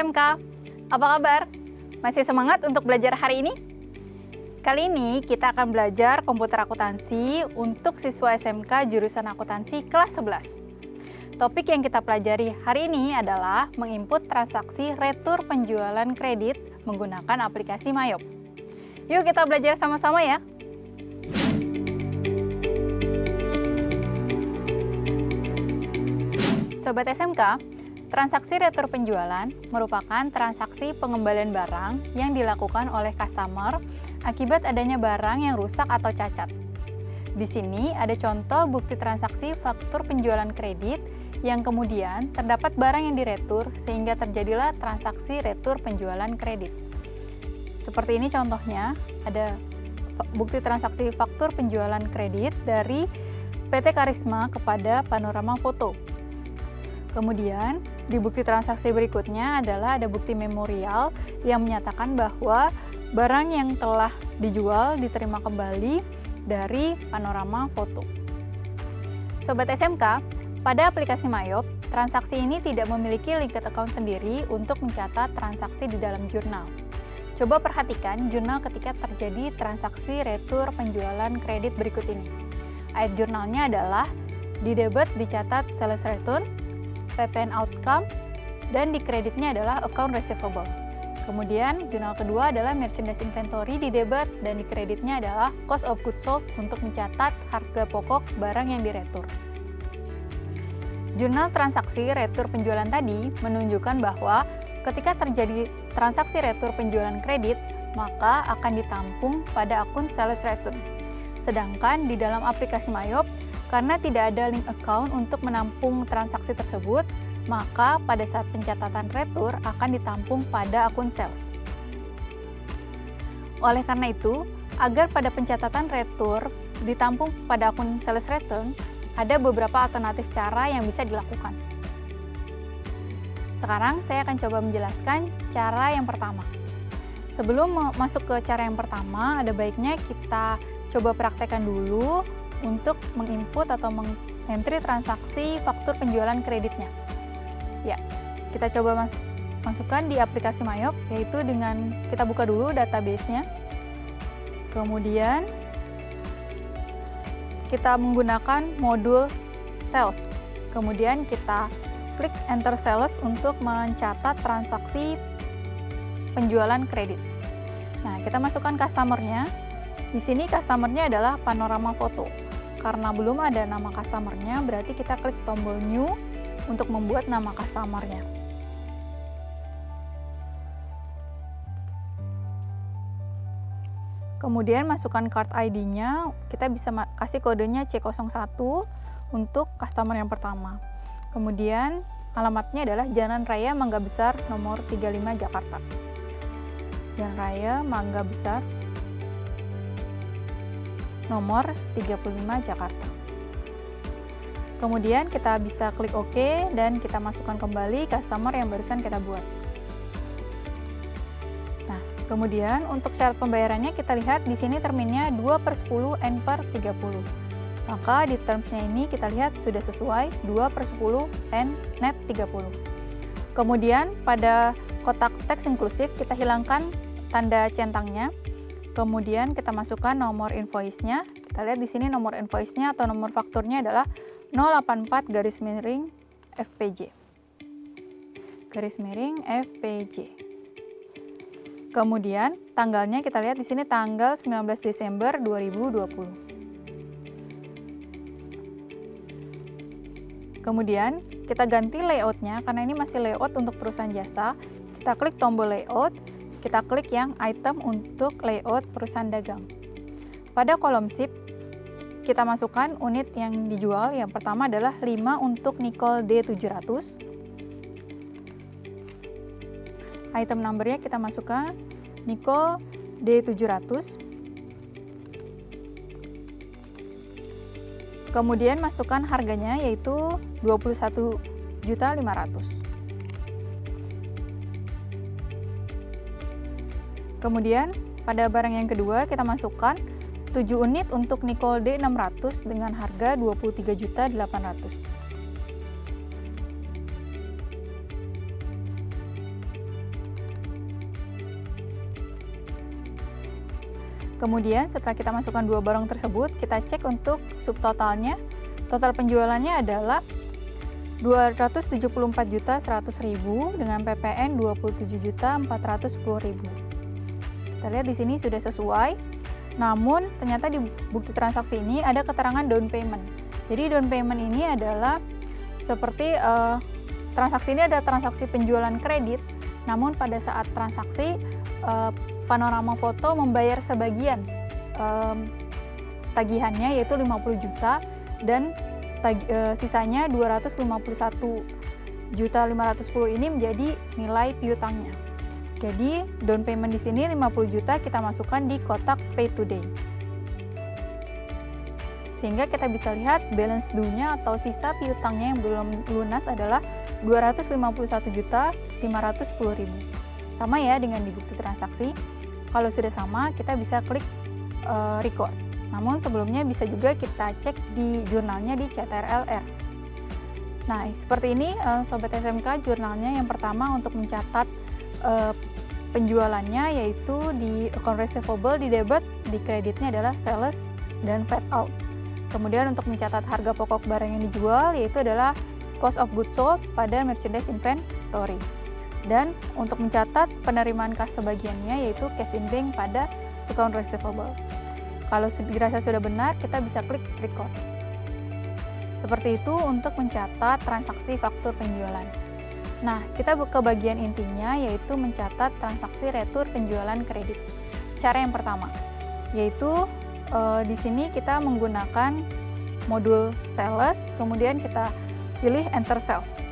SMK, apa kabar? Masih semangat untuk belajar hari ini? Kali ini kita akan belajar komputer akuntansi untuk siswa SMK jurusan akuntansi kelas 11. Topik yang kita pelajari hari ini adalah menginput transaksi retur penjualan kredit menggunakan aplikasi Mayop. Yuk kita belajar sama-sama ya. Sobat SMK, transaksi retur penjualan merupakan transaksi pengembalian barang yang dilakukan oleh customer akibat adanya barang yang rusak atau cacat. Di sini ada contoh bukti transaksi faktur penjualan kredit yang kemudian terdapat barang yang diretur sehingga terjadilah transaksi retur penjualan kredit. Seperti ini contohnya, ada bukti transaksi faktur penjualan kredit dari PT Karisma kepada Panorama Foto. Kemudian, di bukti transaksi berikutnya adalah ada bukti memorial yang menyatakan bahwa barang yang telah dijual diterima kembali dari Panorama Foto. Sobat SMK, pada aplikasi Mayop, transaksi ini tidak memiliki linked account sendiri untuk mencatat transaksi di dalam jurnal. Coba perhatikan jurnal ketika terjadi transaksi retur penjualan kredit berikut ini. Ayat jurnalnya adalah di debit dicatat sales return, PPN outcome, dan di kreditnya adalah account receivable. Kemudian jurnal kedua adalah merchandise inventory di debit dan di kreditnya adalah cost of goods sold untuk mencatat harga pokok barang yang diretur. Jurnal transaksi retur penjualan tadi menunjukkan bahwa ketika terjadi transaksi retur penjualan kredit, maka akan ditampung pada akun sales return. Sedangkan di dalam aplikasi Mayop, karena tidak ada link account untuk menampung transaksi tersebut, maka pada saat pencatatan retur akan ditampung pada akun sales. Oleh karena itu, agar pada pencatatan retur ditampung pada akun sales return, ada beberapa alternatif cara yang bisa dilakukan. Sekarang saya akan coba menjelaskan cara yang pertama. Sebelum masuk ke cara yang pertama, ada baiknya kita coba praktekkan dulu untuk menginput atau mengentry transaksi faktur penjualan kreditnya. Ya, kita coba masukkan di aplikasi Mayop, yaitu dengan kita buka dulu database-nya. Kemudian kita menggunakan modul sales. Kemudian kita klik enter sales untuk mencatat transaksi penjualan kredit. Nah, kita masukkan customer-nya. Di sini customer-nya adalah Panorama Foto. Karena belum ada nama customer-nya, berarti kita klik tombol new untuk membuat nama customer-nya. Kemudian masukkan card ID-nya, kita bisa kasih kodenya C01 untuk customer yang pertama. Kemudian alamatnya adalah Jalan Raya Mangga Besar nomor 35 Jakarta. Jalan Raya Mangga Besar nomor 35 Jakarta. Kemudian kita bisa klik OK dan kita masukkan kembali customer yang barusan kita buat. Nah, kemudian untuk syarat pembayarannya kita lihat di sini terminnya 2/10 N/30. Maka di termsnya ini kita lihat sudah sesuai 2/10 N net 30. Kemudian pada kotak teks inklusif kita hilangkan tanda centangnya. Kemudian kita masukkan nomor invoice-nya. Kita lihat di sini nomor invoice-nya atau nomor fakturnya adalah 084-FPJ. _FPJ. Kemudian tanggalnya kita lihat di sini tanggal 19 Desember 2020. Kemudian kita ganti layout-nya karena ini masih layout untuk perusahaan jasa. Kita klik tombol layout. Kita klik yang item untuk layout perusahaan dagang. Pada kolom SIP, kita masukkan unit yang dijual. Yang pertama adalah 5 untuk Nikol D700. Item numbernya kita masukkan Nikol D700. Kemudian masukkan harganya yaitu 21.500.000. Kemudian pada barang yang kedua kita masukkan 7 unit untuk Nikol D600 dengan harga 23.800.000. Kemudian setelah kita masukkan dua barang tersebut, kita cek untuk subtotalnya. Total penjualannya adalah 274.100.000 dengan PPN 27.410.000. Kita lihat di sini sudah sesuai. Namun ternyata di bukti transaksi ini ada keterangan down payment. Jadi down payment ini adalah seperti transaksi ini ada transaksi penjualan kredit. Namun pada saat transaksi Panorama Foto membayar sebagian tagihannya yaitu 50 juta dan sisanya 251.510 ini menjadi nilai piutangnya. Jadi down payment di sini 50 juta kita masukkan di kotak pay today. Sehingga kita bisa lihat balance due-nya atau sisa piutangnya yang belum lunas adalah 251.510.000. Sama ya dengan di bukti transaksi. Kalau sudah sama, kita bisa klik record. Namun sebelumnya bisa juga kita cek di jurnalnya di CTRLR. Nah, seperti ini Sobat SMK jurnalnya. Yang pertama untuk mencatat penjualannya yaitu di account receivable, di debit, di kreditnya adalah sales dan paid out. Kemudian untuk mencatat harga pokok barang yang dijual yaitu adalah cost of goods sold pada merchandise inventory. Dan untuk mencatat penerimaan kas sebagiannya yaitu cash in bank pada account receivable. Kalau dirasa sudah benar, kita bisa klik record. Seperti itu untuk mencatat transaksi faktur penjualan. Nah, kita ke bagian intinya yaitu mencatat transaksi retur penjualan kredit. Cara yang pertama yaitu di sini kita menggunakan modul sales, kemudian kita pilih enter sales.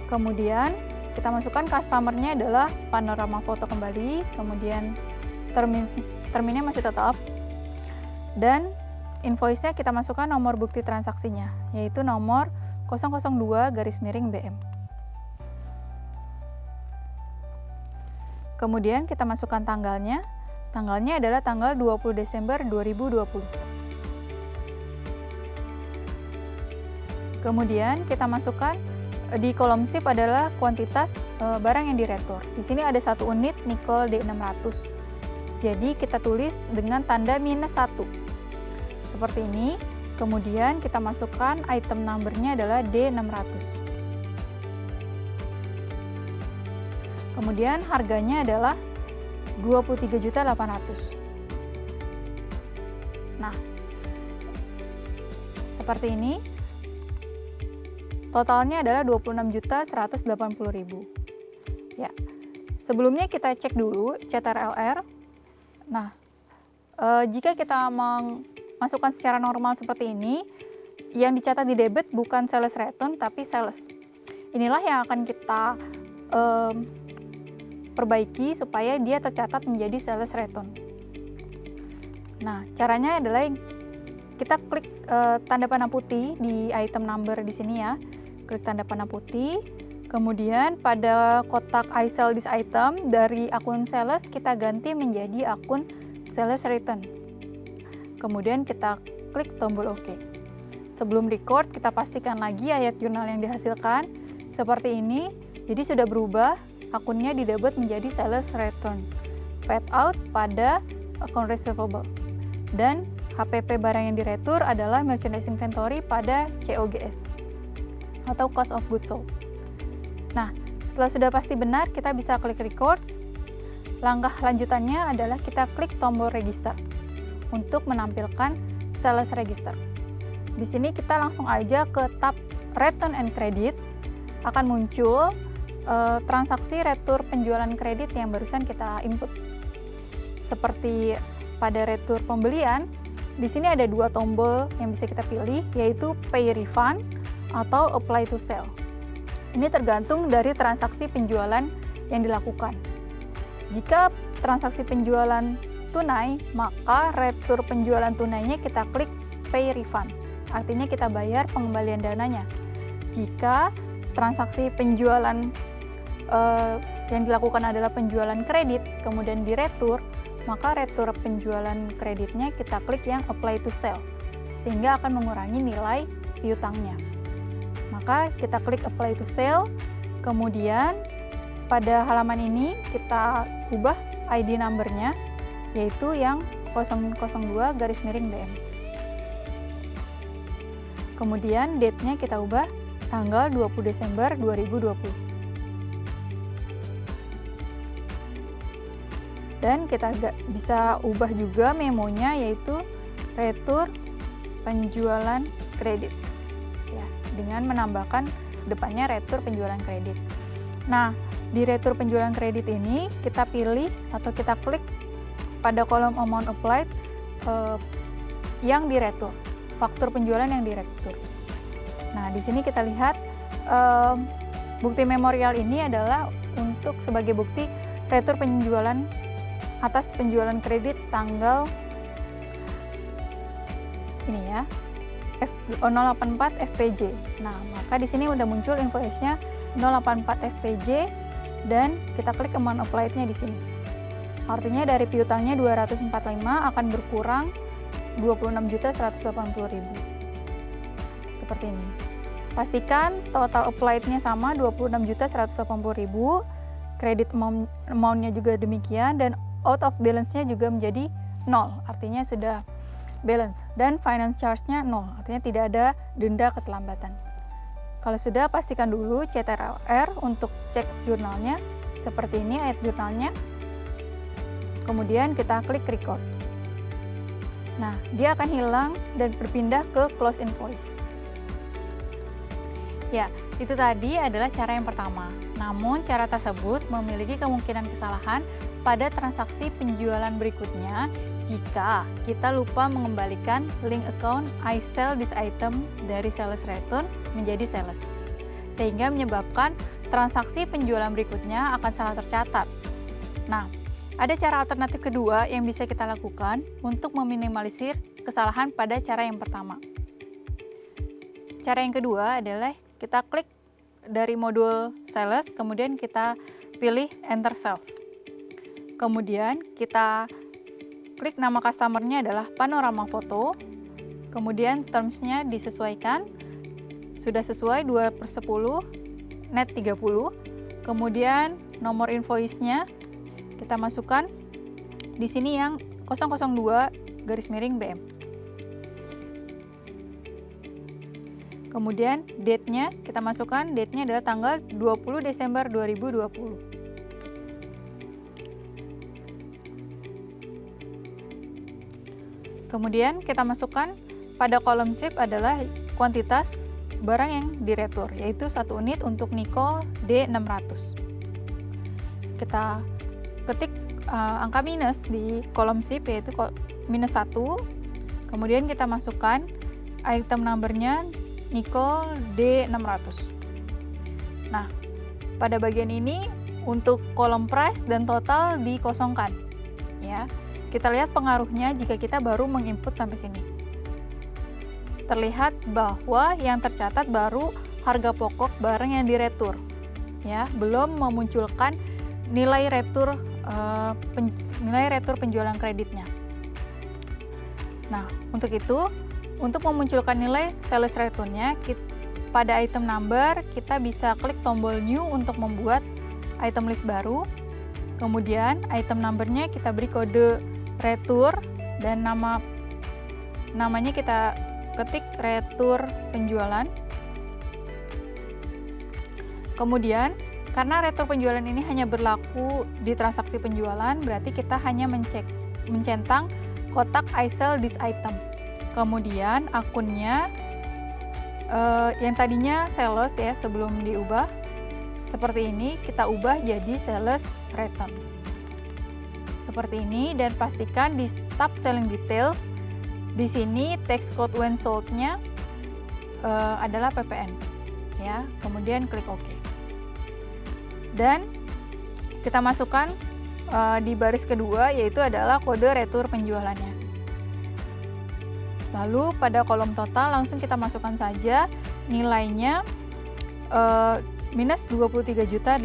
Kemudian kita masukkan customer-nya adalah Panorama Foto kembali, kemudian terminnya masih tetap, dan invoice-nya kita masukkan nomor bukti transaksinya, yaitu nomor 002-BM. Kemudian kita masukkan tanggalnya adalah tanggal 20 Desember 2020. Kemudian kita masukkan di kolom SIP adalah kuantitas barang yang diretur. Di sini ada 1 unit nikel D600. Jadi kita tulis dengan tanda -1. Seperti ini. Kemudian kita masukkan item number-nya adalah D600. Kemudian harganya adalah 23.800.000. Nah, seperti ini. Totalnya adalah 26.180.000. Ya. Sebelumnya kita cek dulu CTRLR. Nah, jika kita masukkan secara normal seperti ini, yang dicatat di debit bukan sales return tapi sales. Inilah yang akan kita perbaiki supaya dia tercatat menjadi sales return. Nah, caranya adalah kita klik tanda panah putih di item number di sini ya. Klik tanda panah putih. Kemudian pada kotak I sell this item dari akun sales kita ganti menjadi akun sales return. Kemudian kita klik tombol OK. Sebelum record kita pastikan lagi ayat jurnal yang dihasilkan seperti ini. Jadi sudah berubah, akunnya di debit menjadi sales return. Paid out pada account receivable. Dan HPP barang yang diretur adalah merchandise inventory pada COGS atau cost of goods sold. Nah, setelah sudah pasti benar, kita bisa klik record. Langkah lanjutannya adalah kita klik tombol register untuk menampilkan sales register. Di sini kita langsung aja ke tab return and credit. Akan muncul transaksi retur penjualan kredit yang barusan kita input. Seperti pada retur pembelian, di sini ada 2 tombol yang bisa kita pilih, yaitu pay refund atau apply to sell. Ini tergantung dari transaksi penjualan yang dilakukan. Jika transaksi penjualan tunai, maka retur penjualan tunainya kita klik pay refund. Artinya kita bayar pengembalian dananya. Jika transaksi penjualan yang dilakukan adalah penjualan kredit, kemudian diretur, maka retur penjualan kreditnya kita klik yang apply to sell, sehingga akan mengurangi nilai piutangnya. Maka kita klik apply to sell, kemudian pada halaman ini kita ubah ID number-nya, yaitu yang F002-BM. Kemudian date-nya kita ubah tanggal 20 Desember 2020. Dan kita bisa ubah juga memonya, yaitu retur penjualan kredit ya, dengan menambahkan depannya retur penjualan kredit. Nah, di retur penjualan kredit ini kita pilih atau kita klik pada kolom amount applied yang diretur, faktur penjualan yang diretur. Nah, di sini kita lihat bukti memorial ini adalah untuk sebagai bukti retur penjualan atas penjualan kredit tanggal ini ya, 084 FPJ. Nah, maka di sini udah muncul invoice-nya 084 FPJ dan kita klik amount applied-nya di sini. Artinya dari piutangnya 245 akan berkurang 26.180.000. Seperti ini. Pastikan total applied-nya sama 26.180.000, kredit amount-nya juga demikian, dan out of balance-nya juga menjadi 0, artinya sudah balance, dan finance charge-nya 0, artinya tidak ada denda keterlambatan. Kalau sudah, pastikan dulu CTRL-R untuk cek jurnalnya, seperti ini ayat jurnalnya. Kemudian kita klik record. Nah, dia akan hilang dan berpindah ke close invoice. Ya, itu tadi adalah cara yang pertama. Namun, cara tersebut memiliki kemungkinan kesalahan pada transaksi penjualan berikutnya jika kita lupa mengembalikan link account I sell this item dari sales return menjadi sales, sehingga menyebabkan transaksi penjualan berikutnya akan salah tercatat. Nah, ada cara alternatif kedua yang bisa kita lakukan untuk meminimalisir kesalahan pada cara yang pertama. Cara yang kedua adalah kita klik dari modul sales, kemudian kita pilih enter sales. Kemudian kita klik nama customer-nya adalah panorama foto, kemudian terms-nya disesuaikan, sudah sesuai 2/10, net 30, kemudian nomor invoice-nya kita masukkan di sini yang 002-BM. Kemudian date-nya kita masukkan, date-nya adalah tanggal 20 Desember 2020. Kemudian kita masukkan pada kolom shift adalah kuantitas barang yang diretur, yaitu 1 unit untuk Nicole D600. Kita ketik angka minus di kolom shift, yaitu minus 1. Kemudian kita masukkan item number-nya Nicole D600. Nah, pada bagian ini untuk kolom price dan total dikosongkan ya. Kita lihat pengaruhnya jika kita baru menginput sampai sini. Terlihat bahwa yang tercatat baru harga pokok barang yang diretur ya, belum memunculkan nilai retur penjualan kreditnya. Nah, untuk itu, untuk memunculkan nilai sales return-nya pada item number, kita bisa klik tombol new untuk membuat item list baru. Kemudian item number-nya kita beri kode retur dan namanya kita ketik retur penjualan. Kemudian karena retur penjualan ini hanya berlaku di transaksi penjualan, berarti kita hanya mencentang kotak I sell this item. Kemudian akunnya yang tadinya sales ya sebelum diubah seperti ini, kita ubah jadi sales return. Seperti ini, dan pastikan di tab selling details di sini text code when sold-nya adalah PPN ya. Kemudian klik OK. Dan kita masukkan di baris kedua, yaitu adalah kode retur penjualannya. Lalu pada kolom total langsung kita masukkan saja nilainya minus 23.800.000.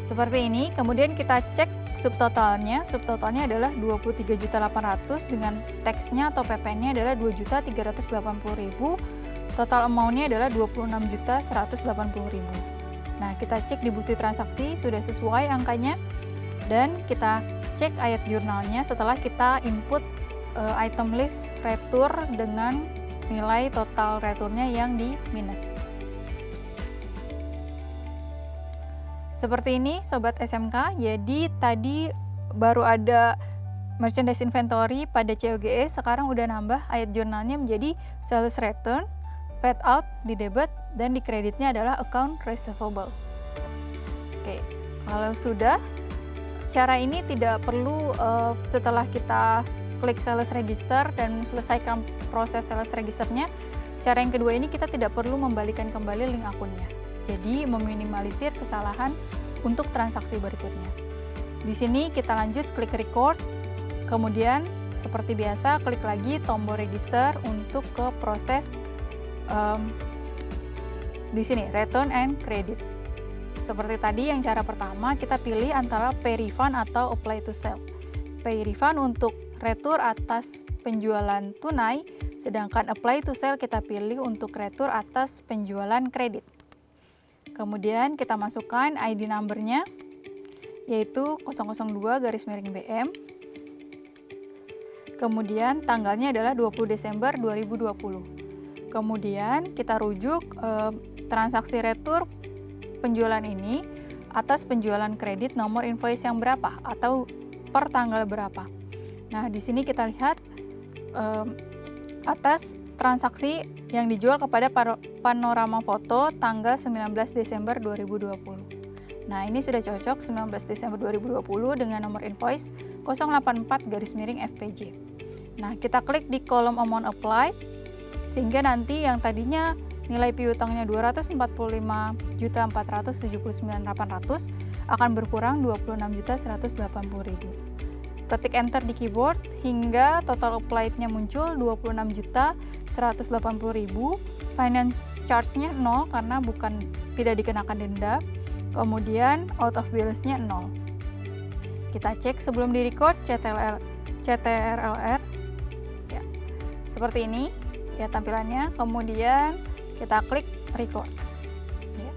Seperti ini. Kemudian kita cek subtotalnya. Subtotalnya adalah 23.800.000 dengan teksnya atau PPN-nya adalah 2.380.000. total amount-nya adalah 26.180.000. Nah, kita cek di bukti transaksi sudah sesuai angkanya, dan kita cek ayat jurnalnya setelah kita input item list retur dengan nilai total returnya yang di minus. Seperti ini Sobat SMK, jadi tadi baru ada merchandise inventory pada COGS, sekarang udah nambah ayat jurnalnya menjadi sales return, paid out di debit, dan di kreditnya adalah account receivable. Oke, kalau sudah, cara ini tidak perlu setelah kita klik sales register dan selesaikan proses sales registernya. Cara yang kedua ini kita tidak perlu membalikan kembali link akunnya. Jadi meminimalisir kesalahan untuk transaksi berikutnya. Di sini kita lanjut klik record, kemudian seperti biasa klik lagi tombol register untuk ke proses di sini return and credit. Seperti tadi yang cara pertama kita pilih antara pay refund atau apply to sell. Pay refund untuk retur atas penjualan tunai, sedangkan apply to sell kita pilih untuk retur atas penjualan kredit. Kemudian kita masukkan ID number-nya, yaitu 002-BM. Kemudian tanggalnya adalah 20 Desember 2020. Kemudian kita rujuk transaksi retur penjualan ini atas penjualan kredit nomor invoice yang berapa atau per tanggal berapa. Nah, di sini kita lihat atas transaksi yang dijual kepada Panorama Foto tanggal 19 Desember 2020. Nah, ini sudah cocok 19 Desember 2020 dengan nomor invoice 084-FPJ. Nah, kita klik di kolom amount applied sehingga nanti yang tadinya nilai piutangnya 245.479.800 akan berkurang 26.180.000. Ketik enter di keyboard hingga total applied-nya muncul 26.180.000. Finance charge-nya 0 karena tidak dikenakan denda. Kemudian out of balance-nya 0. Kita cek sebelum di record CTRLR. Ya, seperti ini ya tampilannya. Kemudian kita klik record. Ya.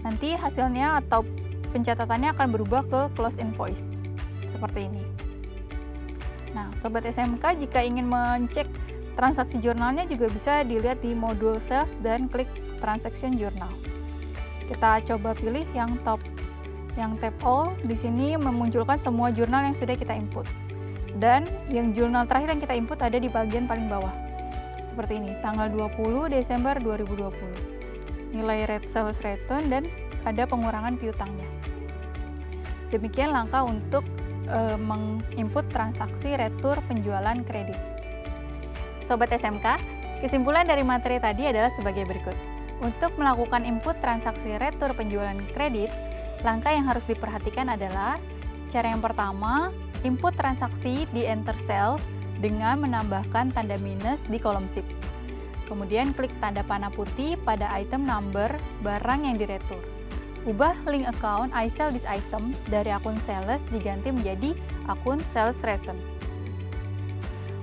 Nanti hasilnya atau pencatatannya akan berubah ke close invoice. Seperti ini. Nah, Sobat SMK jika ingin mencek transaksi jurnalnya juga bisa dilihat di modul sales dan klik transaction journal. Kita coba pilih yang top, yang tab all. Di sini memunculkan semua jurnal yang sudah kita input. Dan yang jurnal terakhir yang kita input ada di bagian paling bawah. Seperti ini, tanggal 20 Desember 2020. Nilai sales return dan ada pengurangan piutangnya. Demikian langkah untuk menginput transaksi retur penjualan kredit. Sobat SMK, kesimpulan dari materi tadi adalah sebagai berikut. Untuk melakukan input transaksi retur penjualan kredit, langkah yang harus diperhatikan adalah cara yang pertama, input transaksi di enter cells dengan menambahkan tanda minus di kolom SIP. Kemudian klik tanda panah putih pada item number barang yang diretur. Ubah link account I sell this item dari akun sales diganti menjadi akun sales return.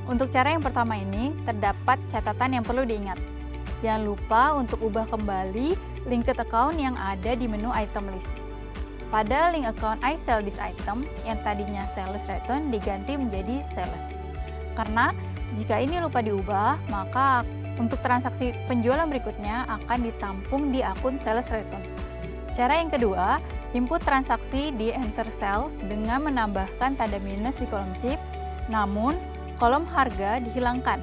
Untuk cara yang pertama ini, terdapat catatan yang perlu diingat. Jangan lupa untuk ubah kembali linked account yang ada di menu item list. Pada link account I sell this item, yang tadinya sales return diganti menjadi sales. Karena jika ini lupa diubah, maka untuk transaksi penjualan berikutnya akan ditampung di akun sales return. Cara yang kedua, input transaksi di enter cells dengan menambahkan tanda minus di kolom SIP, namun kolom harga dihilangkan.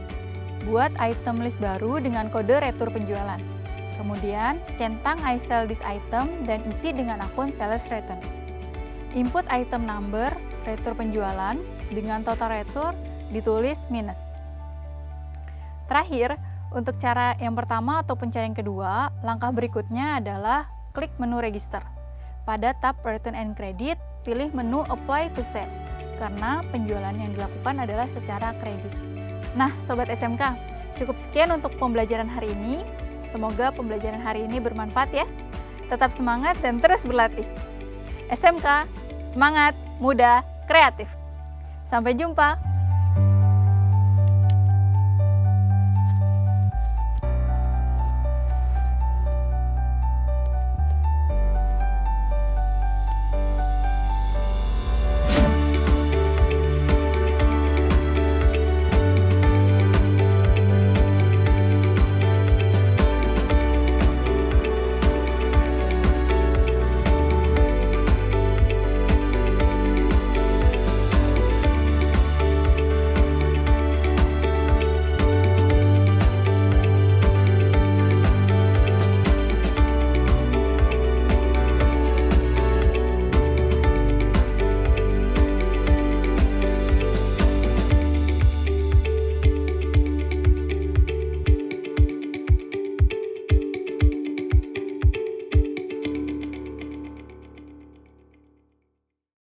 Buat item list baru dengan kode retur penjualan. Kemudian, centang I sell this item dan isi dengan akun sales return. Input item number retur penjualan dengan total retur ditulis minus. Terakhir, untuk cara yang pertama atau pencarian kedua, langkah berikutnya adalah klik menu register. Pada tab return and credit, pilih menu apply to sell karena penjualan yang dilakukan adalah secara kredit. Nah, Sobat SMK, cukup sekian untuk pembelajaran hari ini. Semoga pembelajaran hari ini bermanfaat ya. Tetap semangat dan terus berlatih. SMK, semangat, muda, kreatif. Sampai jumpa.